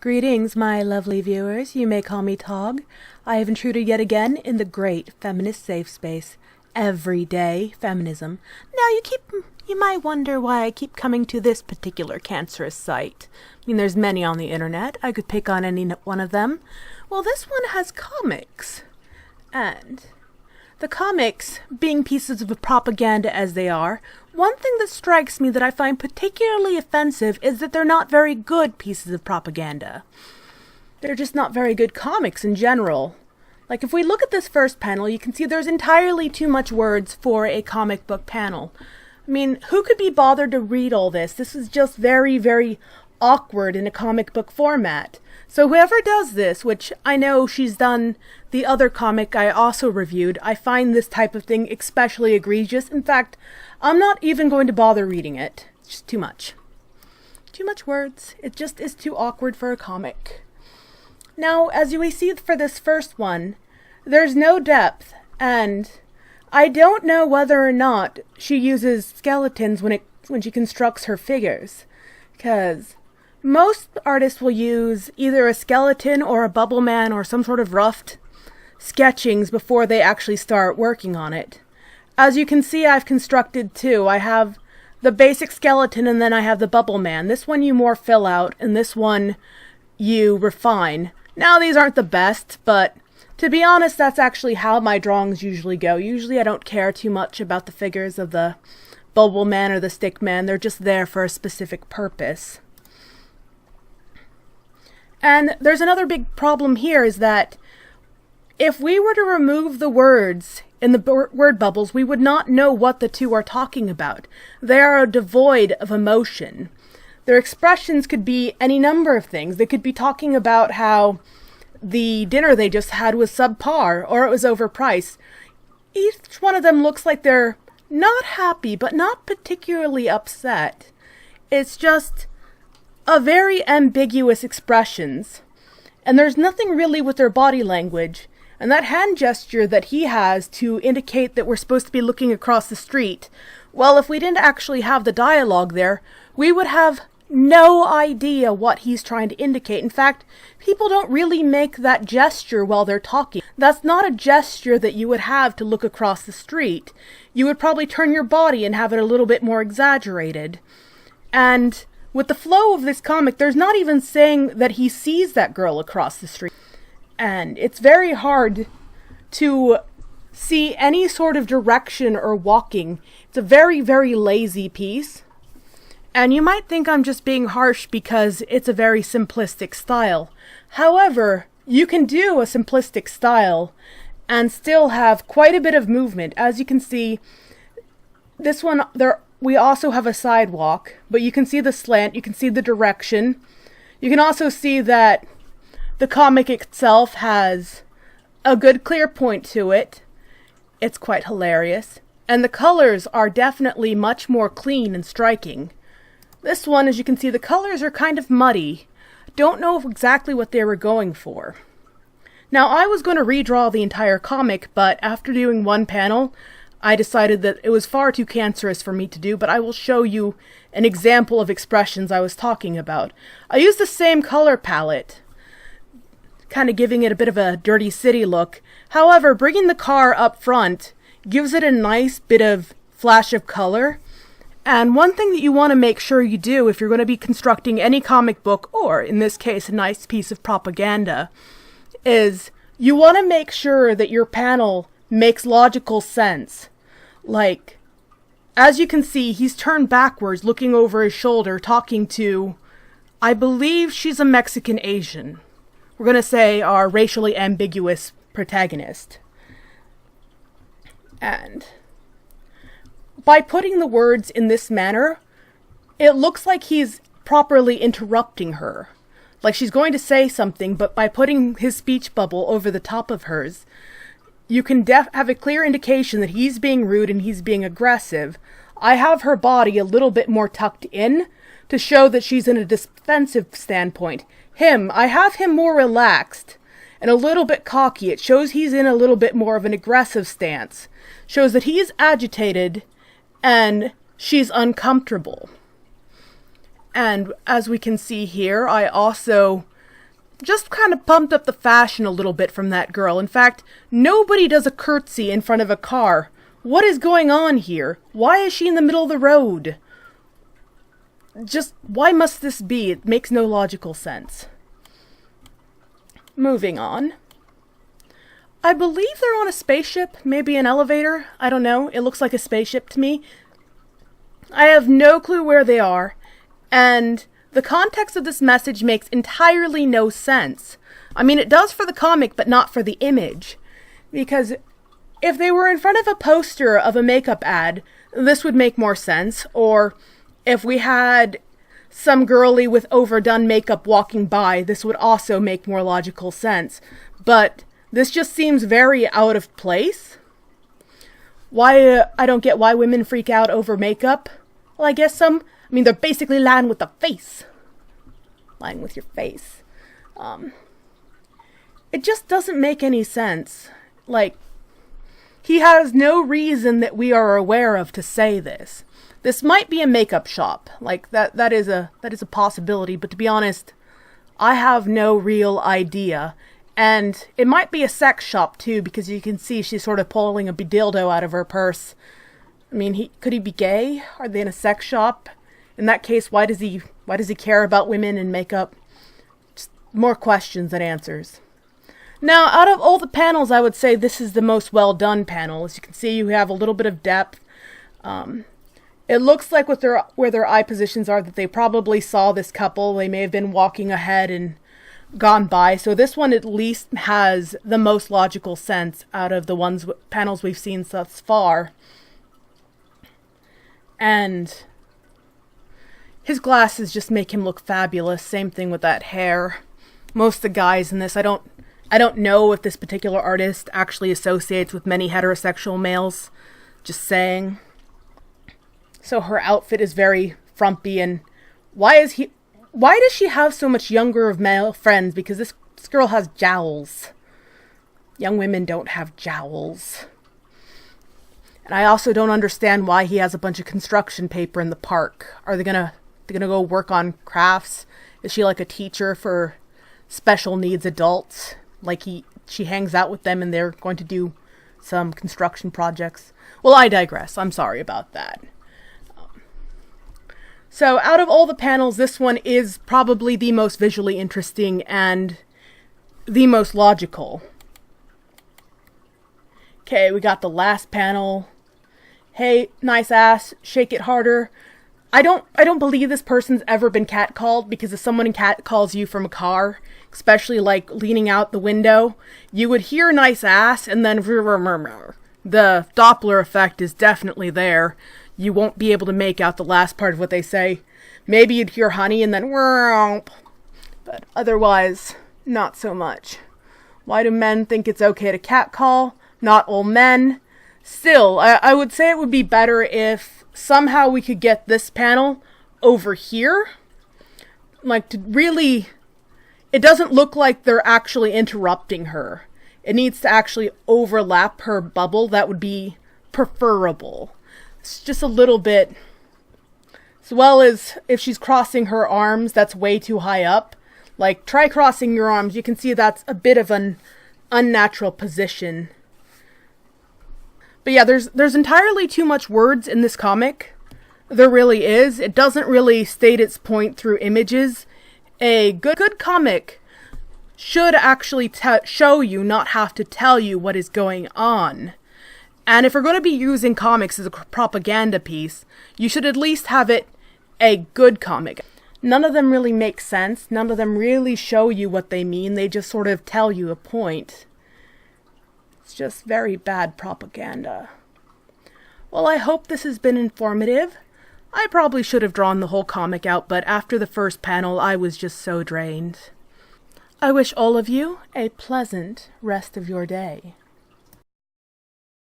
Greetings, my lovely viewers. You may call me Tog. I have intruded yet again in the great feminist safe space. Everyday feminism. Now, you might wonder why I keep coming to this particular cancerous site. I mean, there's many on the internet. I could pick on any one of them. Well, this one has comics. And the comics, being pieces of propaganda as they are, one thing that strikes me that I find particularly offensive is that they're not very good pieces of propaganda. They're just not very good comics in general. Like, if we look at this first panel, you can see there's entirely too much words for a comic book panel. I mean, who could be bothered to read all this? This is just very, very awkward in a comic book format. So whoever does this, which I know she's done the other comic I also reviewed, I find this type of thing especially egregious. In fact, I'm not even going to bother reading it. It's just too much. Too much words. It just is too awkward for a comic. Now, as you see for this first one, there's no depth, and I don't know whether or not she uses skeletons when she constructs her figures, because most artists will use either a skeleton or a bubble man or some sort of roughed sketchings before they actually start working on it. As you can see, I've constructed two. I have the basic skeleton and then I have the bubble man. This one you more fill out and this one you refine. Now, these aren't the best, but to be honest, that's actually how my drawings usually go. Usually I don't care too much about the figures of the bubble man or the stick man. They're just there for a specific purpose. And there's another big problem here is that if we were to remove the words in the word bubbles, we would not know what the two are talking about. They are devoid of emotion. Their expressions could be any number of things. They could be talking about how the dinner they just had was subpar or it was overpriced. Each one of them looks like they're not happy, but not particularly upset. It's just a very ambiguous expressions, and there's nothing really with their body language, and that hand gesture that he has to indicate that we're supposed to be looking across the street, well, if we didn't actually have the dialogue there, we would have no idea what he's trying to indicate. In fact, people don't really make that gesture while they're talking. That's not a gesture that you would have to look across the street. You would probably turn your body and have it a little bit more exaggerated. And with the flow of this comic, there's not even saying that he sees that girl across the street. And it's very hard to see any sort of direction or walking. It's a very, very lazy piece. And you might think I'm just being harsh because it's a very simplistic style. However, you can do a simplistic style and still have quite a bit of movement. As you can see, this one, we also have a sidewalk, but you can see the slant, you can see the direction. You can also see that the comic itself has a good clear point to it. It's quite hilarious. And the colors are definitely much more clean and striking. This one, as you can see, the colors are kind of muddy. Don't know exactly what they were going for. Now, I was going to redraw the entire comic, but after doing one panel, I decided that it was far too cancerous for me to do, but I will show you an example of expressions I was talking about. I used the same color palette, kind of giving it a bit of a dirty city look. However, bringing the car up front gives it a nice bit of flash of color. And one thing that you want to make sure you do if you're going to be constructing any comic book, or in this case, a nice piece of propaganda, is you want to make sure that your panel makes logical sense. Like, as you can see, he's turned backwards, looking over his shoulder, talking to, I believe she's a Mexican Asian. We're going to say our racially ambiguous protagonist. And by putting the words in this manner, it looks like he's properly interrupting her. Like she's going to say something, but by putting his speech bubble over the top of hers, you can have a clear indication that he's being rude and he's being aggressive. I have her body a little bit more tucked in to show that she's in a defensive standpoint. I have him more relaxed and a little bit cocky. It shows he's in a little bit more of an aggressive stance. Shows that he's agitated and she's uncomfortable. And as we can see here, I also just kind of pumped up the fashion a little bit from that girl. In fact, nobody does a curtsy in front of a car. What is going on here? Why is she in the middle of the road? Just, why must this be? It makes no logical sense. Moving on. I believe they're on a spaceship, maybe an elevator. I don't know. It looks like a spaceship to me. I have no clue where they are, and the context of this message makes entirely no sense. I mean, it does for the comic, but not for the image. Because if they were in front of a poster of a makeup ad, this would make more sense. Or if we had some girly with overdone makeup walking by, this would also make more logical sense. This just seems very out of place. I don't get why women freak out over makeup. Well, I guess they're basically lying with the face. Lying with your face. It just doesn't make any sense. He has no reason that we are aware of to say this. This might be a makeup shop. That is a possibility, but to be honest, I have no real idea. And it might be a sex shop too, because you can see she's sort of pulling a dildo out of her purse. I mean, could he be gay? Are they in a sex shop? In that case, why does he care about women and makeup? Just more questions than answers. Now, out of all the panels, I would say this is the most well done panel. As you can see, you have a little bit of depth. It looks like where their eye positions are that they probably saw this couple. They may have been walking ahead and gone by. So this one at least has the most logical sense out of the panels we've seen thus far. And his glasses just make him look fabulous. Same thing with that hair. Most of the guys in this, I don't know if this particular artist actually associates with many heterosexual males. Just saying. So her outfit is very frumpy, and why does she have so much younger of male friends? Because this girl has jowls. Young women don't have jowls. And I also don't understand why he has a bunch of construction paper in the park. Are they gonna go work on crafts? Is she like a teacher for special needs adults? She hangs out with them and they're going to do some construction projects? Well, I digress. I'm sorry about that. So out of all the panels, this one is probably the most visually interesting and the most logical. Okay, we got the last panel. Hey, nice ass, shake it harder. I don't believe this person's ever been catcalled, because if someone catcalls you from a car, especially leaning out the window, you would hear nice ass and then the Doppler effect is definitely there. You won't be able to make out the last part of what they say. Maybe you'd hear honey and then but otherwise, not so much. Why do men think it's okay to catcall? Not all men. Still, I would say it would be better if somehow we could get this panel over here. It doesn't look like they're actually interrupting her. It needs to actually overlap her bubble. That would be preferable. It's just a little bit, as well as if she's crossing her arms, that's way too high up. Try crossing your arms. You can see that's a bit of an unnatural position. But yeah, there's entirely too much words in this comic. There really is. It doesn't really state its point through images. A good comic should actually show you, not have to tell you what is going on. And if we're going to be using comics as a propaganda piece, you should at least have it a good comic. None of them really make sense. None of them really show you what they mean. They just sort of tell you a point. It's just very bad propaganda. Well, I hope this has been informative. I probably should have drawn the whole comic out, but after the first panel, I was just so drained. I wish all of you a pleasant rest of your day.